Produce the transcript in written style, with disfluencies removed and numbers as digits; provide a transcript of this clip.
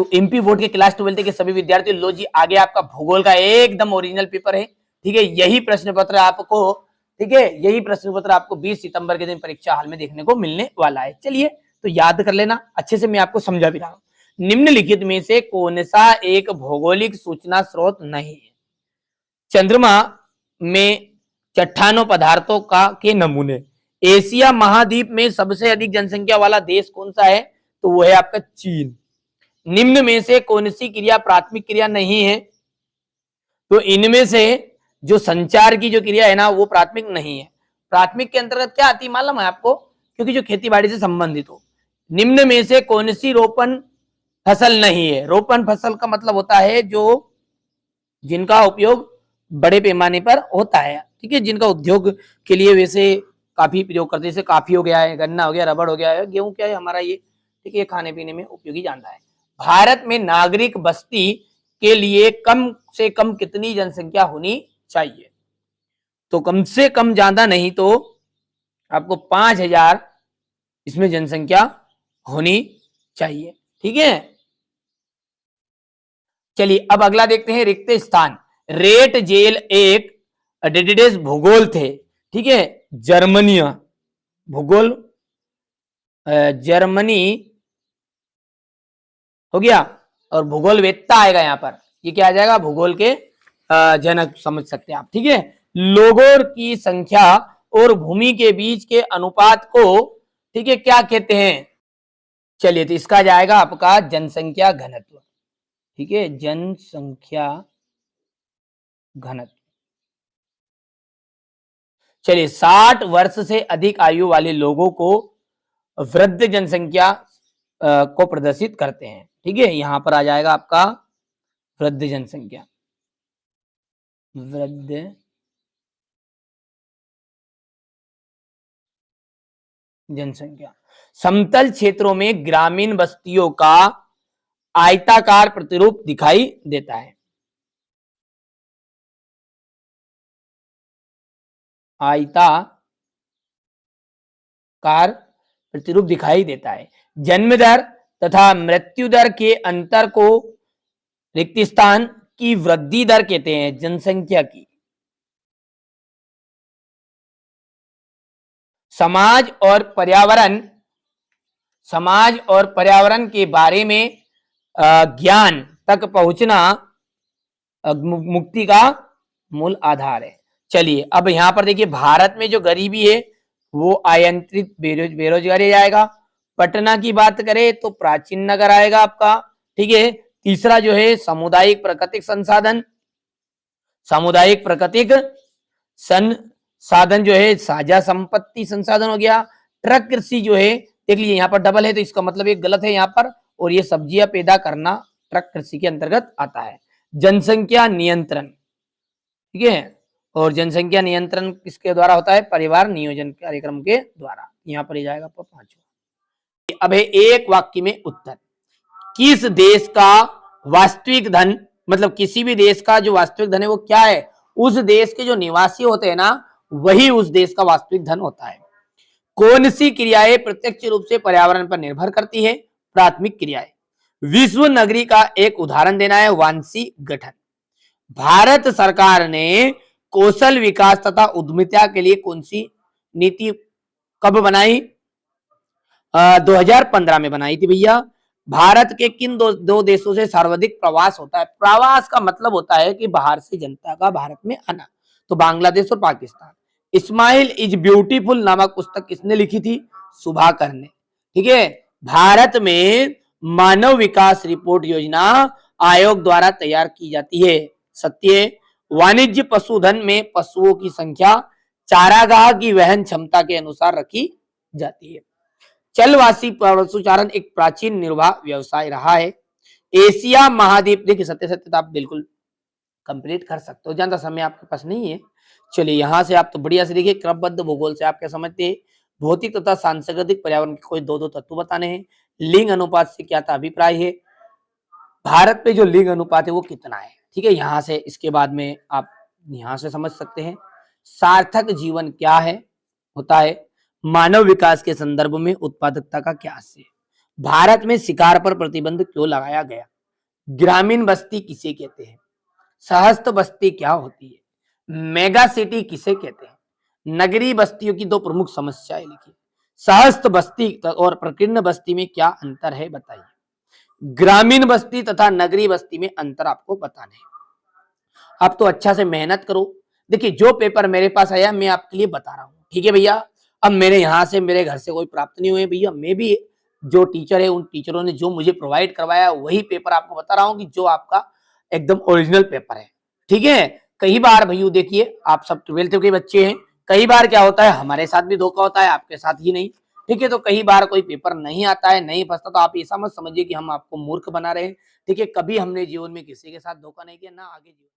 तो MP board के class 12 के सभी विद्यार्थी लो जी, आगे आपका भूगोल का एकदम ओरिजिनल पेपर है। ठीक है, यही प्रश्न पत्र आपको, ठीक है, यही प्रश्न पत्र आपको 20 सितंबर के दिन परीक्षा हाल में देखने को मिलने वाला है। चलिए तो याद कर लेना, अच्छे से मैं आपको समझा भी रहा हूं। निम्नलिखित में से कौन सा एक भौगोलिक सूचना स्रोत नहीं है? चंद्रमा में चट्टानों पदार्थों का के नमूने। एशिया महाद्वीप में सबसे अधिक जनसंख्या वाला देश कौन सा है? तो वो है आपका चीन। निम्न में से कौन सी क्रिया प्राथमिक क्रिया नहीं है? तो इनमें से जो संचार की जो क्रिया है ना, वो प्राथमिक नहीं है। प्राथमिक के अंतर्गत क्या आती है मालूम है आपको? क्योंकि जो खेती बाड़ी से संबंधित हो। निम्न में से कौन सी रोपण फसल नहीं है? रोपण फसल का मतलब होता है जो जिनका उपयोग बड़े पैमाने पर होता है, ठीक है, जिनका उद्योग के लिए वैसे काफी प्रयोग करते हैं, जैसे काफी हो गया है, गन्ना हो गया, रबड़ हो गया है, गेहूं क्या है हमारा ये, ठीक है, खाने पीने में उपयोगी जानता है। भारत में नागरिक बस्ती के लिए कम से कम कितनी जनसंख्या होनी चाहिए? तो कम से कम, ज्यादा नहीं तो आपको 5,000 इसमें जनसंख्या होनी चाहिए। ठीक है, चलिए अब अगला देखते हैं, रिक्त स्थान। रेट जेल एक डेडिडेस भूगोल थे, ठीक है, जर्मनिया भूगोल, जर्मनी हो गया, और भूगोल वेत्ता आएगा यहाँ पर, ये क्या आ जाएगा? भूगोल के जनक समझ सकते हैं आप। ठीक है, लोगों की संख्या और भूमि के बीच के अनुपात को, ठीक है, क्या कहते हैं? चलिए तो इसका जाएगा आपका जनसंख्या घनत्व। ठीक है, जनसंख्या घनत्व। चलिए 60 वर्ष से अधिक आयु वाले लोगों को वृद्ध जनसंख्या को प्रदर्शित करते हैं। ठीक है, यहां पर आ जाएगा आपका वृद्ध जनसंख्या, वृद्ध जनसंख्या। समतल क्षेत्रों में ग्रामीण बस्तियों का आयताकार प्रतिरूप दिखाई देता है। आयताकार प्रतिरूप दिखाई देता है। जन्म दर तथा मृत्यु दर के अंतर को रिक्त स्थान की वृद्धि दर कहते हैं, जनसंख्या की। समाज और पर्यावरण के बारे में ज्ञान तक पहुंचना मुक्ति का मूल आधार है। चलिए अब यहां पर देखिए, भारत में जो गरीबी है वो आयंत्रित बेरोजगारी जाएगा। पटना की बात करें तो प्राचीन नगर आएगा आपका। ठीक है, तीसरा जो है सामुदायिक प्राकृतिक संसाधन, सामुदायिक प्राकृतिक संसाधन जो है साझा संपत्ति संसाधन हो गया। ट्रक कृषि जो है, देख लीजिए यहाँ पर डबल है तो इसका मतलब एक गलत है यहाँ पर, और ये सब्जियां पैदा करना ट्रक कृषि के अंतर्गत आता है। जनसंख्या नियंत्रण, ठीक है, और जनसंख्या नियंत्रण किसके द्वारा होता है? परिवार नियोजन कार्यक्रम के द्वारा। यहाँ पर जाएगा आपका 5वां। अब है एक वाक्य में उत्तर। किस देश का वास्तविक धन, मतलब किसी भी देश का जो वास्तविक धन है वो क्या है? उस देश के जो निवासी होते हैं ना, वही उस देश का वास्तविक धन होता है। कौन सी क्रियाएं प्रत्यक्ष रूप से पर्यावरण पर निर्भर करती है? प्राथमिक क्रियाएं। विश्व नगरी का एक उदाहरण देना है, वांसी गठन। भारत सरकार ने कौशल विकास तथा उद्यमिता के लिए कौन सी नीति कब बनाई? 2015 में बनाई थी भैया। भारत के किन दो देशों से सर्वाधिक प्रवास होता है? प्रवास का मतलब होता है कि बाहर से जनता का भारत में आना, तो बांग्लादेश और पाकिस्तान। इस्माइल इज ब्यूटीफुल नामक पुस्तक किसने लिखी थी? सुभाकर ने। ठीक है, भारत में मानव विकास रिपोर्ट योजना आयोग द्वारा तैयार की जाती है। सत्य, वाणिज्य पशुधन में पशुओं की संख्या चारागाह की वहन क्षमता के अनुसार रखी जाती है। चलवासी पशुचारण एक प्राचीन निर्वाह व्यवसाय रहा है। एशिया महाद्वीप, देखिए सत्य सत्य आप बिल्कुल कंप्लीट कर सकते हो, ज्यादा समय आपके पास नहीं है। चलिए यहां से आप तो बढ़िया से देखिए, क्रमबद्ध भूगोल से आप क्या समझते हैं? भौतिक तथा सांस्कृतिक पर्यावरण के कोई दो तत्व बताने हैं। लिंग अनुपात से क्या था अभिप्राय है? भारत में जो लिंग अनुपात है वो कितना है? ठीक है, यहां से इसके बाद में आप यहां से समझ सकते हैं। सार्थक जीवन क्या है होता है? मानव विकास के संदर्भ में उत्पादकता का क्या आशय है? भारत में शिकार पर प्रतिबंध क्यों लगाया गया? ग्रामीण बस्ती किसे कहते हैं? सहस्त्र बस्ती क्या होती है? मेगा सिटी किसे कहते हैं? नगरीय बस्तियों की दो प्रमुख समस्याएं लिखिए। सहस्त्र बस्ती और प्रकीर्ण बस्ती में क्या अंतर है बताइए। ग्रामीण बस्ती तथा नगरीय बस्ती में अंतर आपको बताने हैं। आप तो अच्छा से मेहनत करो। देखिए जो पेपर मेरे पास आया मैं आपके लिए बता रहा हूँ, ठीक है भैया। अब मेरे यहाँ से मेरे घर से कोई प्राप्त नहीं हुए भैया, मैं भी जो टीचर है उन टीचरों ने जो मुझे प्रोवाइड करवाया वही पेपर आपको बता रहा हूँ कि जो आपका एकदम ओरिजिनल पेपर है, ठीक है। कई बार भैया देखिए आप सब 12th के बच्चे हैं, कई बार क्या होता है हमारे साथ भी धोखा होता है, आपके साथ ही नहीं, ठीक है। तो कई बार कोई पेपर नहीं आता है, नहीं फंसता, तो आप ऐसा मत समझिए कि हम आपको मूर्ख बना रहे हैं, ठीक है। कभी हमने जीवन में किसी के साथ धोखा नहीं किया, ना आगे जीवन